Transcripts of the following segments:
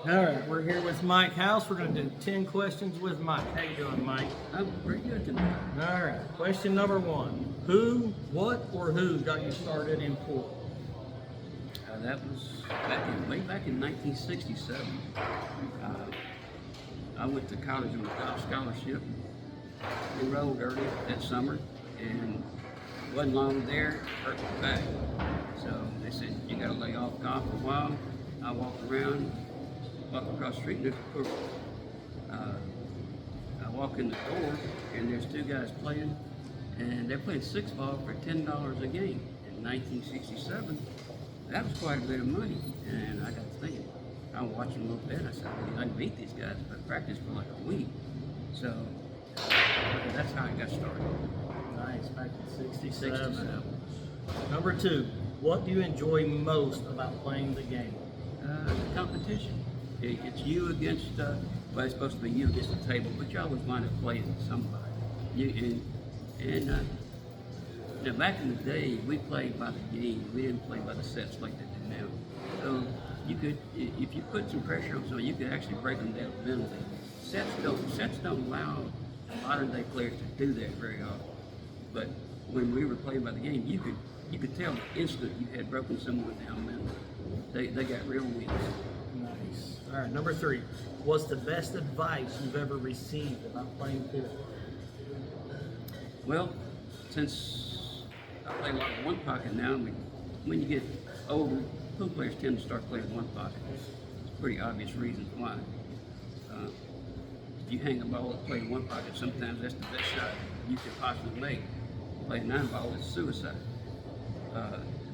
All right, we're here with Mike House. We're going to do 10 questions with Mike. How you doing, Mike? I'm pretty good tonight. All right, question number one. Who, what, or who got you started in pool? That was way back in 1967. I went to college on a golf scholarship, enrolled early that summer, and wasn't long there, hurt my back. So they said, you gotta lay off golf for a while. I walked around, walk across the street, and there's a pool. I walk in the door, and there's two guys playing, and they're playing six ball for $10 a game. In 1967, that was quite a bit of money, and I got to thinking, I was watching a little bit, I said, I can beat these guys, but I practiced for like a week. So that's how I got started. Nice, back in 67. 67. Number two. What do you enjoy most about playing the game? Competition. It's you against, well, it's supposed to be you against the table, but you always wind up playing somebody. Now back in the day, we played by the game. We didn't play by the sets like they do now. So you could, if you put some pressure on someone, you could actually break them down mentally. Sets don't allow modern day players to do that very often. But when we were playing by the game, you could tell the instant you had broken someone down mentally. They got real wins. Nice. All right, number three. What's the best advice you've ever received about playing pool? Well, since I play a lot of one pocket now, when you get older, pool players tend to start playing one pocket. It's pretty obvious reasons why. If you hang a ball and play one pocket, sometimes that's the best shot you could possibly make. Play a nine ball is suicide.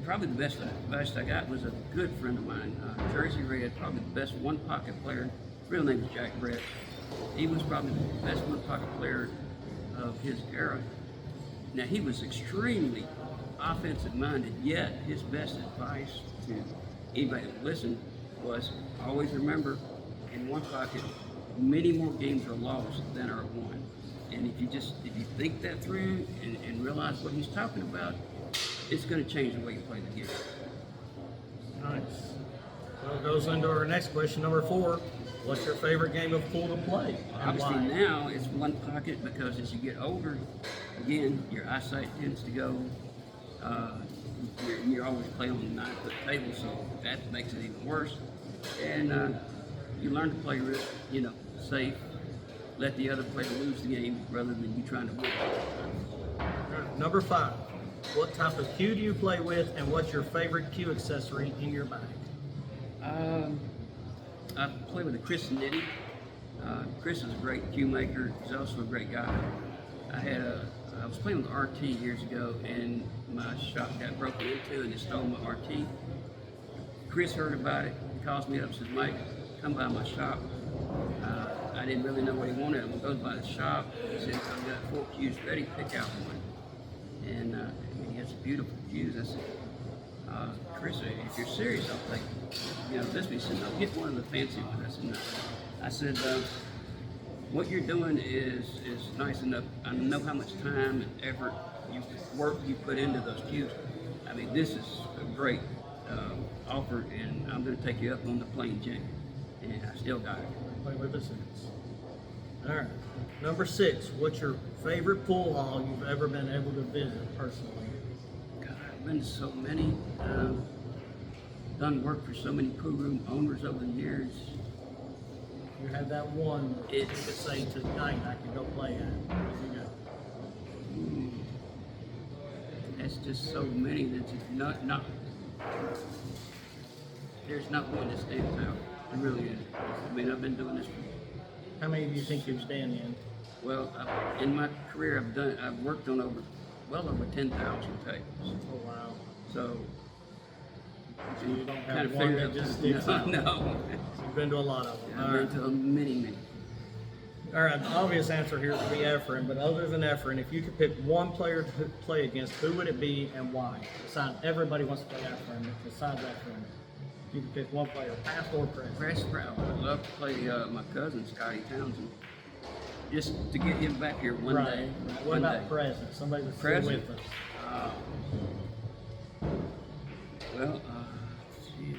Probably the best advice I got was a good friend of mine, Jersey Red, probably the best one pocket player. Real name was Jack Brett. He was probably the best one pocket player of his era. Now he was extremely offensive minded, yet his best advice to anybody that listened was always remember in one pocket, many more games are lost than are won. And if you think that through and realize what he's talking about, it's going to change the way you play the game. Nice. Well, it goes into our next question, number four. What's your favorite game of pool to play? And Obviously why? now it's one pocket because as you get older, again, your eyesight tends to go. You're always playing on the 9-foot table, so that makes it even worse. And you learn to play real, safe. Let the other player lose the game rather than you trying to win. All right, number five. What type of cue do you play with, and what's your favorite cue accessory in your bag? I play with a Chris Nitti. Chris is a great cue maker. He's also a great guy. I was playing with RT years ago, and my shop got broken into, and they stole my RT. Chris heard about it. He calls me up and says, "Mike, come by my shop." I didn't really know what he wanted. I goes by the shop. He said, "I've got 4 cues ready. Pick out one." And he has beautiful cues. I said, "Chris, if you're serious, I'll take this." He said, "No, get one of the fancy ones." I said, "No." I said, "What you're doing is nice enough. I know how much time and effort, work you put into those cues. I mean, this is a great offer, and I'm going to take you up on the plain Jane." And I still got it. Play with us. All right. Number six. What's your favorite pool hall you've ever been able to visit personally? God, I've been to so many. Done work for so many pool room owners over the years. You have that one that you could It's- say tonight I could go play at. Where would you go? That's just so many that it's not. There's not one that stands out. It really is. I mean, I've been doing this. How many do you think you've stand in? Well, in my career, I've worked on well over 10,000 tables. Oh wow. So You don't kind have of one figured that out. just sticks out. No. You've been to a lot of them. I've been to many. All right, the obvious answer here would be Efren, but other than Efren, if you could pick one player to play against, who would it be and why? Besides, everybody wants to play Efren, but besides Efren, if you could pick one player, past or present. Press Sprout. I'd love to play my cousin, Scotty Townsend. Just to get him back here one Right. day. What One about day. present? Somebody that's still Present? with us. Well, jeez.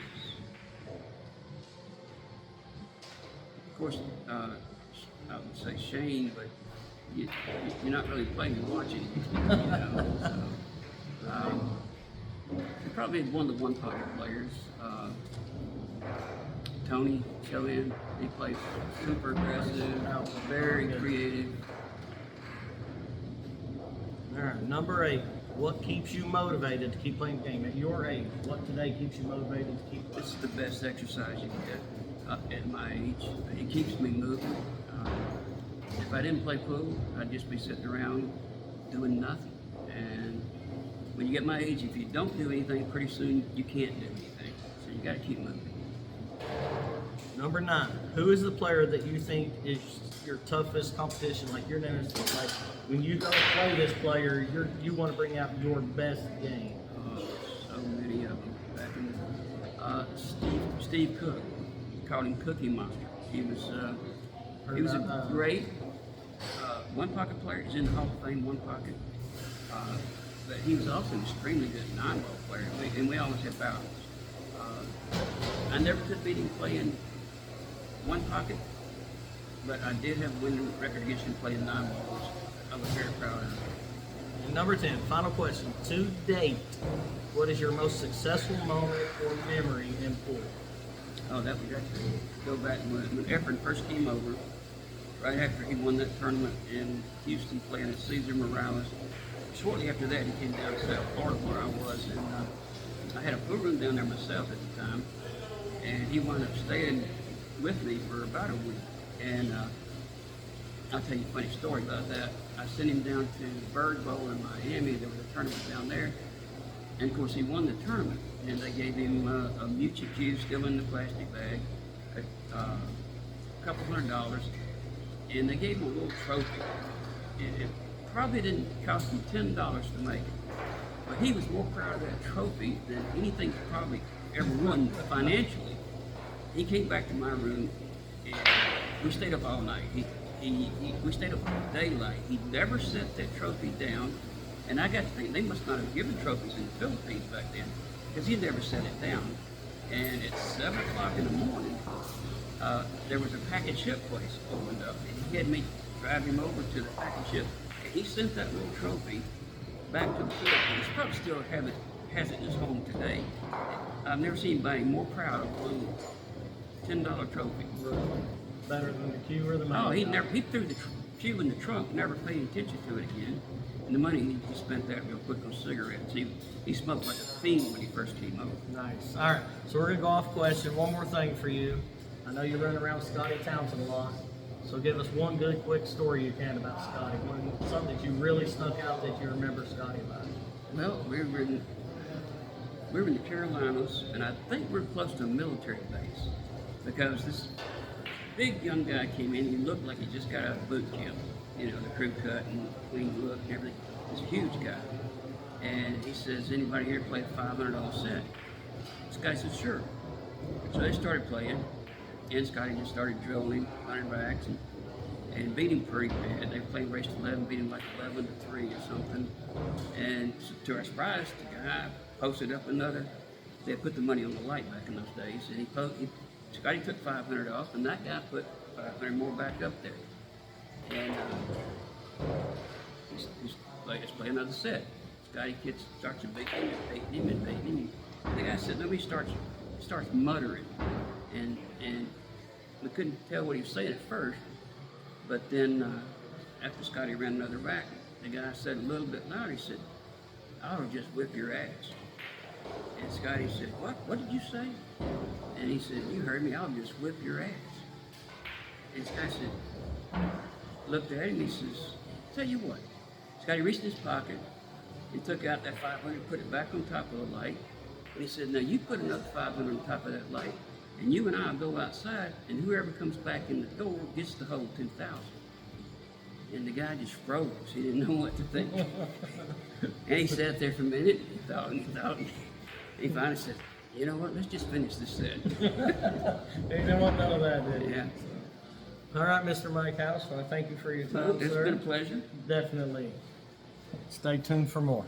course, I would say Shane, but you're not really playing, you're watching. Probably one of the one-pocket players. Tony Chohan, he plays super aggressive, very creative. All right, number 8. What keeps you motivated to keep playing the game? At your age, what today keeps you motivated to keep playing? This is the best exercise you can get at my age. It keeps me moving. If I didn't play pool, I'd just be sitting around doing nothing. And when you get my age, if you don't do anything, pretty soon you can't do anything. So you got to keep moving. Number 9. Who is the player that you think is your toughest competition? Like your nemesis. Like when you go play this player, you want to bring out your best game. So many of them. Back in Steve Cook, called him Cookie Monster. He was a great one-pocket player. He's in the Hall of Fame, one pocket. But he was also an extremely good 9-ball player, and we always had battles. I never could beat him playing one pocket, but I did have a winning record against him playing 9-ball, which I was very proud of. And number 10, final question. To date, what is your most successful moment or memory in pool? Oh, that was actually go back when Efren first came over, right after he won that tournament in Houston playing at Cesar Morales. Shortly after that, he came down to South Florida where I was, and I had a pool room down there myself at the time, and he wound up staying with me for about a week. And I'll tell you a funny story about that. I sent him down to Bird Bowl in Miami. There was a tournament down there, and of course he won the tournament. And they gave him a Mucha Q still in the plastic bag, a couple $100, and they gave him a little trophy. It probably didn't cost him $10 to make it, but he was more proud of that trophy than anything he probably ever won financially. He came back to my room, and we stayed up all night. We stayed up all daylight. He never set that trophy down, and I got to think they must not have given trophies in the Philippines back then, because he never set it down. And at 7 o'clock in the morning, there was a package ship place opened up, and he had me drive him over to the package ship, and he sent that little trophy back to the Philippines. He probably still has it in his home today. I've never seen anybody more proud of a little $10 trophy. Better than the Q or the money? Oh, he threw the cue in the trunk, never paid attention to it again. And the money, he spent that real quick on cigarettes. He smoked like a fiend when he first came over. Nice. All right, so we're going to go off question. One more thing for you. I know you're running around Scotty Townsend a lot, so give us one good, quick story you can about Scotty. Something that you really snuck out that you remember Scotty about. Well, we were in the Carolinas, and I think we're close to a military base, because this big young guy came in. He looked like he just got out of boot camp. You know, the crew cut and clean look and everything. He's a huge guy. And he says, anybody here play a $500 set? This guy said, sure. So they started playing, and Scotty just started drilling him, 100 backs, and beat him pretty bad. They played race 11, beat him like 11-3 or something. And to our surprise, the guy posted up another. They put the money on the light back in those days, and Scotty took 500 off, and that guy put 500 more back up there. And let's play another set. Scotty starts beating him. And the guy said, nobody starts muttering, and we couldn't tell what he was saying at first. But then after Scotty ran another rack, the guy said a little bit louder. He said, "I'll just whip your ass." And Scotty said, "What? What did you say?" And he said, "You heard me. I'll just whip your ass." And Scotty said, looked at him. He says, "Tell you what." Scotty reached in his pocket and took out that 500, put it back on top of the light. And he said, "Now you put another 500 on top of that light, and you and I will go outside, and whoever comes back in the door gets to hold 10,000." And the guy just froze. He didn't know what to think. And he sat there for a minute. He thought. He finally said, "You know what? Let's just finish this set." He didn't want none of that, did he? Yeah. All right, Mr. Mike House, I thank you for your time, It's sir. been a pleasure. Definitely. Stay tuned for more.